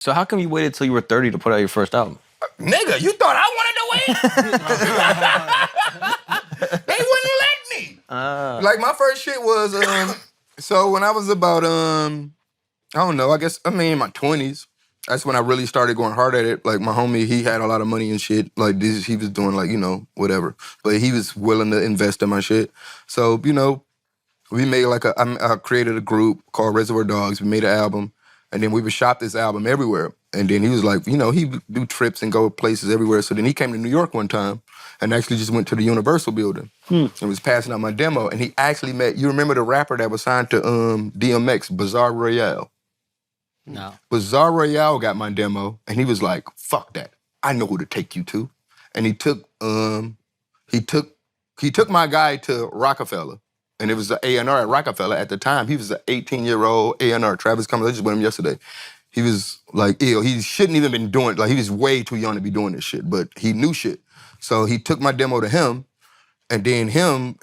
So how come you waited till you were 30 to put out your first album? Nigga, you thought I wanted to wait? They wouldn't let me. Like, my first shit was, so when I was about, I don't know, in my 20s, that's when I really started going hard at it. Like, my homie, he had a lot of money and shit. Like, he was doing, like, whatever. But he was willing to invest in my shit. So, we made, like, I created a group called Reservoir Dogs. We made an album. And then we would shop this album everywhere. And then he was like, he would do trips and go places everywhere. So then he came to New York one time and actually just went to the Universal building and was passing out my demo. And he actually met, you remember the rapper that was signed to DMX, Bizarre Royale? No. Bizarre Royale got my demo and he was like, fuck that. I know who to take you to. And he took my guy to Rockefeller. And it was the A&R at Rockefeller at the time. He was an 18-year-old A&R. Travis Cummings, I just with him yesterday. He was like ill. He shouldn't even been doing, like he was way too young to be doing this shit, but he knew shit. So he took my demo to him, and then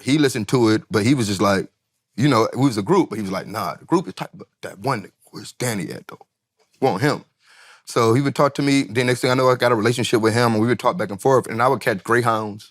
he listened to it, but he was just like, we was a group, but he was like, nah, the group is tight, but that one nigga, where's Danny at though? Want him. So he would talk to me, then next thing I know, I got a relationship with him, and we would talk back and forth, and I would catch Greyhounds.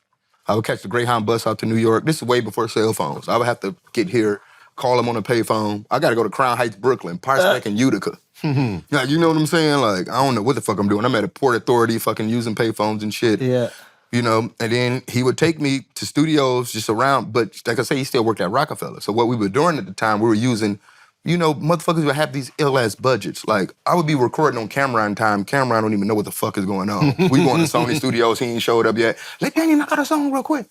I would catch the Greyhound bus out to New York. This is way before cell phones. I would have to get here, call him on a payphone. I got to go to Crown Heights, Brooklyn, Parsec, and Utica. Now, you know what I'm saying? Like, I don't know what the fuck I'm doing. I'm at a Port Authority fucking using payphones and shit. Yeah. And then he would take me to studios just around, but like I say, he still worked at Rockefeller. So what we were doing at the time, we were using, motherfuckers would have these ill-ass budgets. Like, I would be recording on Cameron time. Cameron don't even know what the fuck is going on. We going to Sony Studios, he ain't showed up yet. Let Danny knock out a song real quick.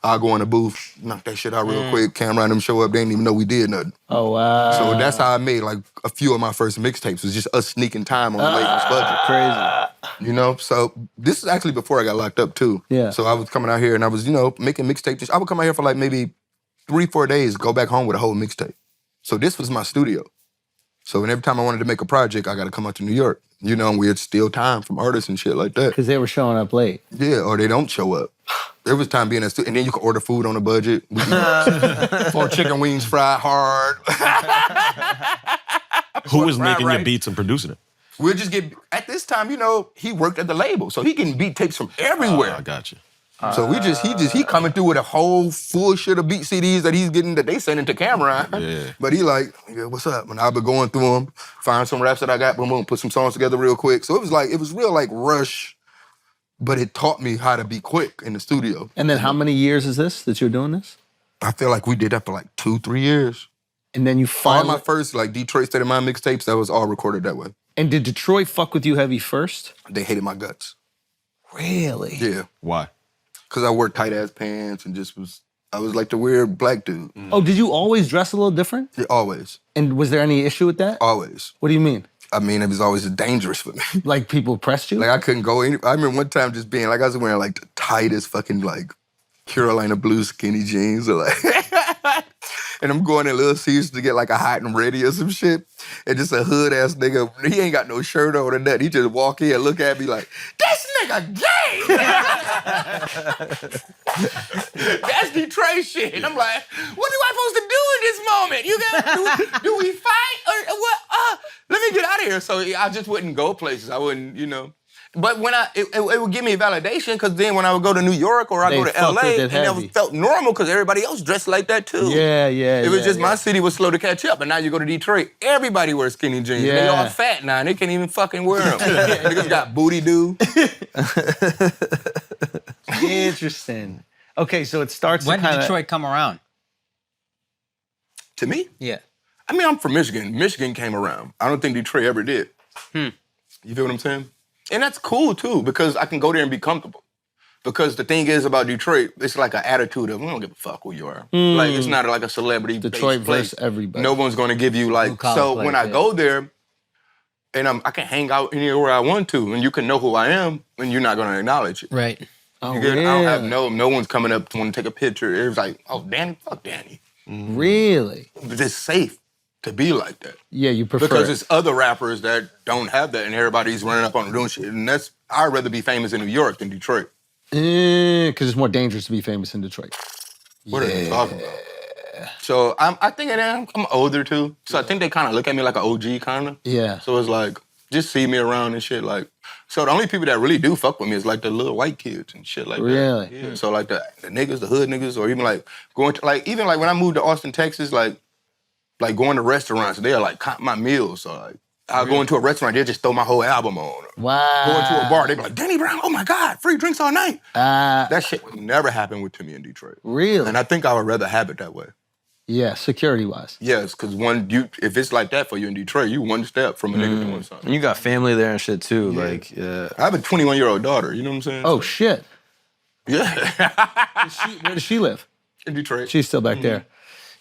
I'll go in the booth, knock that shit out real quick. Cameron them show up, they didn't even know we did nothing. Oh, wow. So that's how I made, like, a few of my first mixtapes. Was just us sneaking time on the label's budget. Crazy. So this is actually before I got locked up, too. Yeah. So I was coming out here, and I was, making mixtapes. I would come out here for, like, maybe 3-4 days, go back home with a whole mixtape. So this was my studio. So every time I wanted to make a project, I got to come out to New York. And we'd steal time from artists and shit like that. Because they were showing up late. Yeah, or they don't show up. There was time being a studio, and then you could order food on a budget. 4 chicken wings fried hard. Who was making your beats and producing it? We'll just get, at this time, he worked at the label, so he getting beat tapes from everywhere. I got you. So he coming through with a whole full shit of beat CDs that he's getting, that they sending to Cameron. Yeah. But he like, yeah, what's up? And I've been going through them, find some raps that I got, boom, boom, put some songs together real quick. So it was real like rush, but it taught me how to be quick in the studio. And then how many years is this that you're doing this? I feel like we did that for like 2-3 years. And then you finally... All my first like Detroit State of Mind mixtapes, that was all recorded that way. And did Detroit fuck with you heavy first? They hated my guts. Really? Yeah. Why? Because I wore tight-ass pants and I was like the weird black dude. Oh, did you always dress a little different? Yeah, always. And was there any issue with that? Always. What do you mean? I mean, it was always dangerous for me. Like people pressed you? Like I couldn't go I remember one time just being like, I was wearing like the tightest fucking like Carolina blue skinny jeans or like, and I'm going to Little Caesars to get like a hot and ready or some shit. And just a hood ass nigga, he ain't got no shirt on or nothing. He just walk in and look at me like, this nigga gay! That's Detroit shit. And I'm like, what am I supposed to do in this moment? You got do we fight or what? Let me get out of here. So I just wouldn't go places. I wouldn't, But when it would give me validation, because then when I would go to New York or I go to LA, and it felt normal because everybody else dressed like that too. Yeah. It was just my city was slow to catch up, and now you go to Detroit, everybody wears skinny jeans. Yeah. They all fat now, and they can't even fucking wear them. Niggas got booty do. Interesting. Okay, so it starts When did Detroit come around? To me? Yeah. I mean, I'm from Michigan. Michigan came around. I don't think Detroit ever did. You feel what I'm saying? And that's cool, too, because I can go there and be comfortable. Because the thing is about Detroit, it's like an attitude of, we don't give a fuck who you are. Like, it's not like a celebrity Detroit place. versus everybody. No one's going to give you, like... So when I go there, and I can hang out anywhere I want to, and you can know who I am, and you're not going to acknowledge it. Right. Oh, I don't yeah. have no one's coming up to want to take a picture. It's like, oh, Danny, fuck Danny. Really? It's safe to be like that. Yeah, you prefer Because it. it's other rappers that don't have that, and everybody's running up on them doing shit. And I'd rather be famous in New York than Detroit. Because it's more dangerous to be famous in Detroit. What are you talking about? So I think I'm older too. So I think they kind of look at me like an OG kind of. Yeah. So it's like, just see me around and shit. Like, so the only people that really do fuck with me is like the little white kids and shit like Really? that. Yeah. So like the niggas, the hood niggas, or even like going to like even like when I moved to Austin, Texas, like going to restaurants, they'll like comp my meals. So like I'll go into a restaurant, they'll just throw my whole album on. Wow. Go into a bar, they be like, Danny Brown, oh my God, free drinks all night. That shit would never happen to me in Detroit. Really? And I think I would rather have it that way. Yeah, security-wise. Yes, because if it's like that for you in Detroit, you one step from a nigga doing something. And you got family there and shit too. Like, yeah. I have a 21-year-old daughter, you know what I'm saying? Oh, shit. Yeah. Where does she live? In Detroit. She's still back there.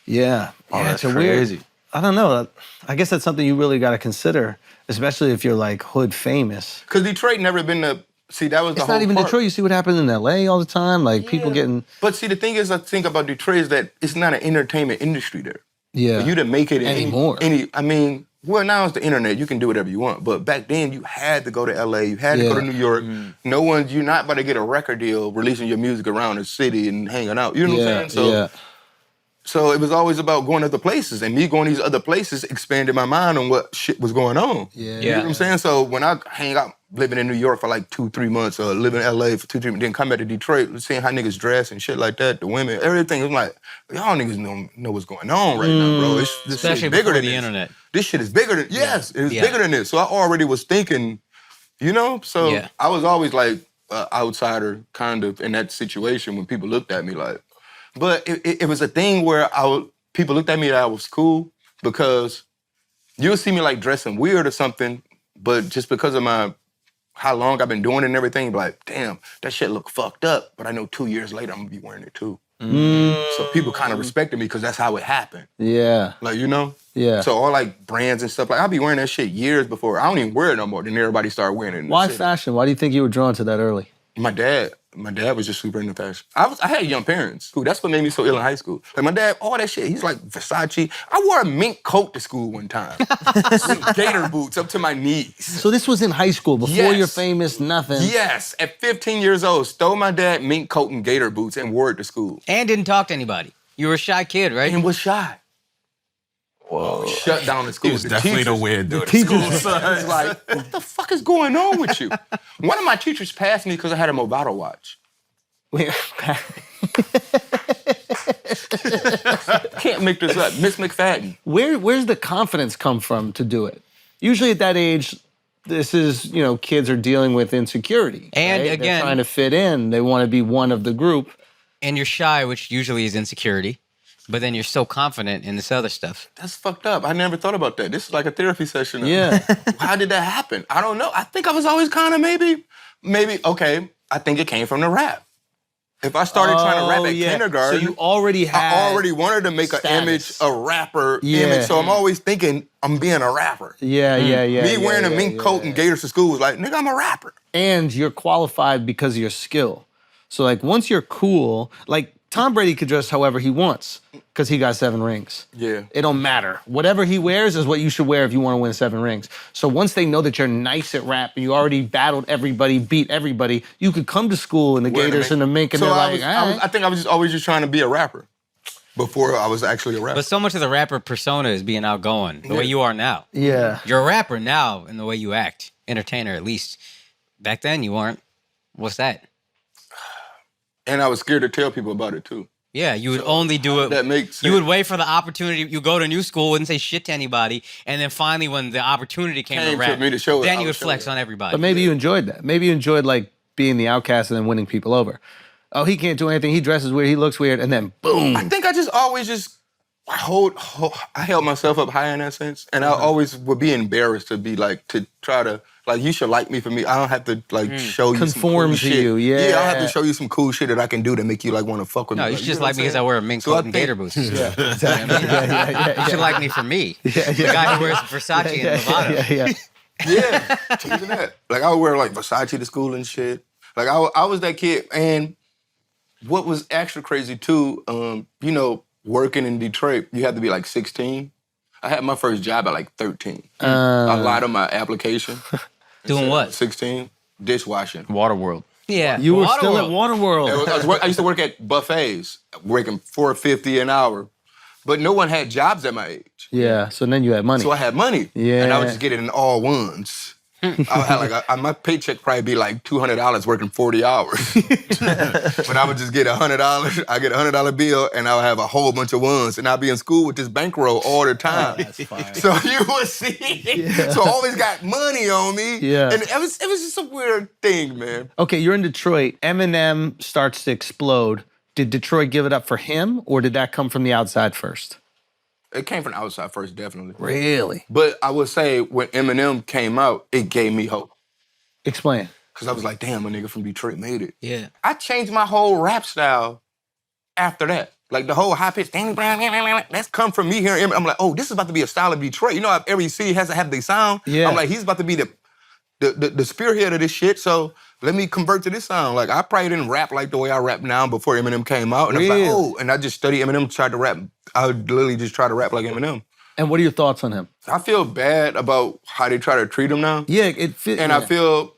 Yeah. Oh, Yeah, that's it's a crazy. weird. I don't know. I guess that's something you really got to consider, especially if you're like hood famous. Because Detroit never been the, see, that was the It's whole not even part. Detroit. You see what happens in LA all the time, like people getting. But see, the thing is, I think about Detroit is that it's not an entertainment industry there. Yeah. For you to make it Anymore. Well, now it's the internet. You can do whatever you want. But back then, you had to go to LA. You had to go to New York. You're not about to get a record deal releasing your music around the city and hanging out. You know what I'm saying? So it was always about going other places. And me going to these other places expanded my mind on what shit was going on. Yeah. You know what I'm saying? So when I hang out living in New York for like 2-3 months or living in LA for 2-3 months, then come back to Detroit, seeing how niggas dress and shit like that, the women, everything. I'm like, y'all niggas know what's going on right now, bro. This Especially shit is bigger before than the this. internet. This shit is bigger than, yes, it's bigger than this. So I already was thinking, you know? So I was always like an outsider kind of in that situation when people looked at me like, but it was a thing where people looked at me that I was cool because you'll see me like dressing weird or something, but just because of how long I've been doing it and everything, like, damn, that shit look fucked up, but I know 2 years later I'm gonna be wearing it too. So people kind of respected me because that's how it happened. Yeah. Like, you know? Yeah. So all like brands and stuff, like I'll be wearing that shit years before. I don't even wear it no more. Then everybody started wearing it. Why fashion? Why do you think you were drawn to that early? My dad was just super into fashion. I had young parents. That's what made me so ill in high school. Like my dad, all that shit. He's like Versace. I wore a mink coat to school one time. With gator boots up to my knees. So this was in high school, before you're famous, nothing. Yes, at 15 years old, stole my dad mink coat and gator boots and wore it to school. And didn't talk to anybody. You were a shy kid, right? And was shy. Whoa. Shut down the school. He was definitely the weird dude. Teachers was like, what the fuck is going on with you? One of my teachers passed me because I had a Movado watch. Can't make this up. Miss McFadden. Where's the confidence come from to do it? Usually at that age, this is, kids are dealing with insecurity. And right? again, they're trying to fit in. They want to be one of the group. And you're shy, which usually is insecurity. But then you're so confident in this other stuff. That's fucked up. I never thought about that. This is like a therapy session. Yeah. How did that happen? I don't know. I think I was always kind of maybe, okay, I think it came from the rap. If I started trying to rap at kindergarten, so you already had I already wanted to make an image, a rapper image. So I'm always thinking I'm being a rapper. Yeah. Me wearing a mink coat and gators to school was like, nigga, I'm a rapper. And you're qualified because of your skill. So like once you're cool, like Tom Brady could dress however he wants because he got 7 rings. Yeah. It don't matter. Whatever he wears is what you should wear if you want to win 7 rings. So once they know that you're nice at rap and you already battled everybody, beat everybody, you could come to school in the gators and the mink and so they're like, I think I was always just trying to be a rapper before I was actually a rapper. But so much of the rapper persona is being outgoing, the way you are now. Yeah. You're a rapper now in the way you act. Entertainer, at least. Back then, you weren't. What's that? And I was scared to tell people about it, too. Yeah, you would only do it. That makes sense. You would wait for the opportunity. You go to new school, wouldn't say shit to anybody, and then finally, when the opportunity came to rap, me to show it, then I you would would show flex it. on everybody. But maybe you enjoyed that. Maybe you enjoyed like being the outcast and then winning people over. Oh, he can't do anything. He dresses weird. He looks weird. And then boom. I think I just always I held myself up high in that sense. And I always would be embarrassed to be like, to try to, like, you should like me for me. I don't have to, like, show you some Conform cool to shit. you, yeah. Yeah, I don't have to show you some cool shit that I can do to make you, like, want to fuck with No, me. you Like, should just know like what me I'm because I saying? wear a mink So I coat and think- gator boots. Yeah. You should like me for me. The guy who wears Versace and Movado. Yeah, choosing that. Like, I would wear, like, Versace to school and shit. Like, I was that kid. And what was extra crazy, too, working in Detroit, you had to be, like, 16. I had my first job at, like, 13. I lied on my application. Doing what? 16. Dishwashing. Waterworld. Yeah. You were still at Waterworld. Waterworld. I used to work at buffets, working $4.50 an hour. But no one had jobs at my age. Yeah, so then you had money. So I had money. Yeah. And I would just get it in all ones. I had like my paycheck probably be like $200 working 40 hours. But I would just get $100. I get $100 bill, and I'll have a whole bunch of ones, and I'll be in school with this bankroll all the time. That's fire. So you would see. So I always got money on me. Yeah. And it was just a weird thing, man. Okay, you're in Detroit. Eminem starts to explode. Did Detroit give it up for him, or did that come from the outside first? It came from the outside first, definitely. Really? But I would say when Eminem came out, it gave me hope. Explain. Because I was like, damn, a nigga from Detroit made it. Yeah. I changed my whole rap style after that. Like the whole high pitch, that's come from me hearing Eminem. I'm like, oh, this is about to be a style of Detroit. You know how every city has to have their sound? Yeah. I'm like, he's about to be the spearhead of this shit, so let me convert to this sound. Like, I probably didn't rap like the way I rap now before Eminem came out. And I was like, oh, and I just studied Eminem, tried to rap. I would literally just try to rap like Eminem. And what are your thoughts on him? I feel bad about how they try to treat him now. Yeah, And I feel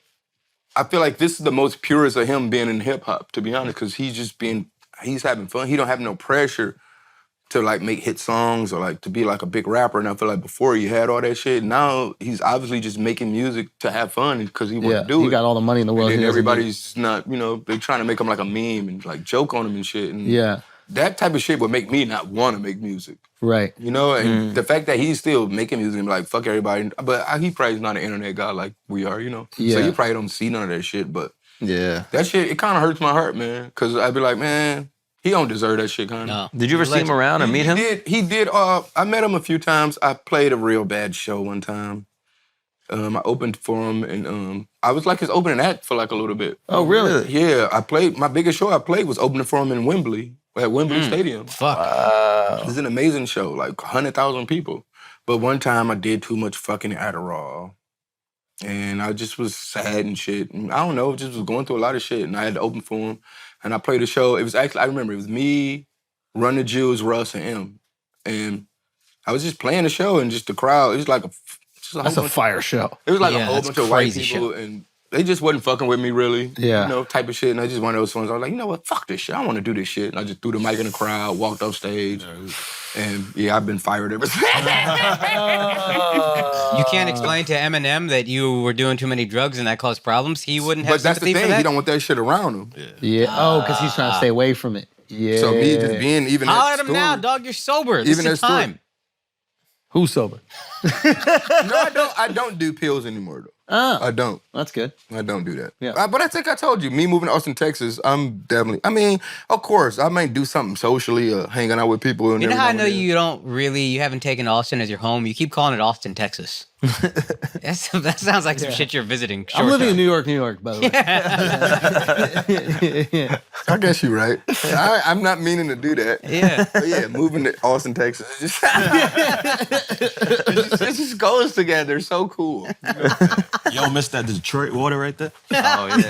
like this is the most purest of him being in hip hop, to be honest, because he's having fun. He don't have no pressure to like make hit songs or like to be like a big rapper. And I feel like before he had all that shit, now he's obviously just making music to have fun because he wants to do it. He got all the money in the world. And then everybody's not, they trying to make him like a meme and like joke on him and shit. And that type of shit would make me not want to make music. Right. And the fact that he's still making music and be like, fuck everybody. But he probably is not an internet guy like we are, Yeah. So he probably don't see none of that shit. But Yeah. that shit, it kind of hurts my heart, man. Because I'd be like, man, he don't deserve that shit, kind of. No. Did you ever see him around or meet him? He did. I met him a few times. I played a real bad show one time. I opened for him, and I was like his opening act for like a little bit. Oh, really? Yeah, I played. My biggest show I played was opening for him in Wembley, at Wembley Stadium. Fuck. It was an amazing show, like 100,000 people. But one time I did too much fucking Adderall. And I just was sad and shit. And I don't know, just was going through a lot of shit. And I had to open for him. And I played a show. It was actually, I remember, it was me, Run the Jewels, Russ, and M. And I was just playing the show and just the crowd, it was like That's a fire show. It was like a Yeah, whole that's bunch of white crazy people. show. And they just wasn't fucking with me, really. Yeah. Type of shit. And I just one of those songs. I was like, you know what? Fuck this shit. I want to do this shit. And I just threw the mic in the crowd, walked off stage. And yeah, I've been fired ever since. You can't explain to Eminem that you were doing too many drugs and that caused problems. He wouldn't have But that's the sympathy for thing. that. He don't want that shit around him. Yeah. Oh, because he's trying to stay away from it. Yeah. So me just being even Holler that at him now, story- dog. You're sober. Even This that is story. time. Who's sober? No, I don't do pills anymore, though. Oh, I don't. that's good. I don't do that. Yeah. But I think I told you, me moving to Austin, Texas, I'm definitely, I mean, of course, I might do something socially, hanging out with people. And You know every how I now know and then. you don't really, you haven't taken Austin as your home? You keep calling it Austin, Texas. That sounds like some shit you're visiting. I'm living in New York, by the way. I guess you're right. I'm not meaning to do that. Yeah. But yeah, moving to Austin, Texas, it just goes together. It's so cool. Yo, miss that Detroit water right there? Oh, yeah.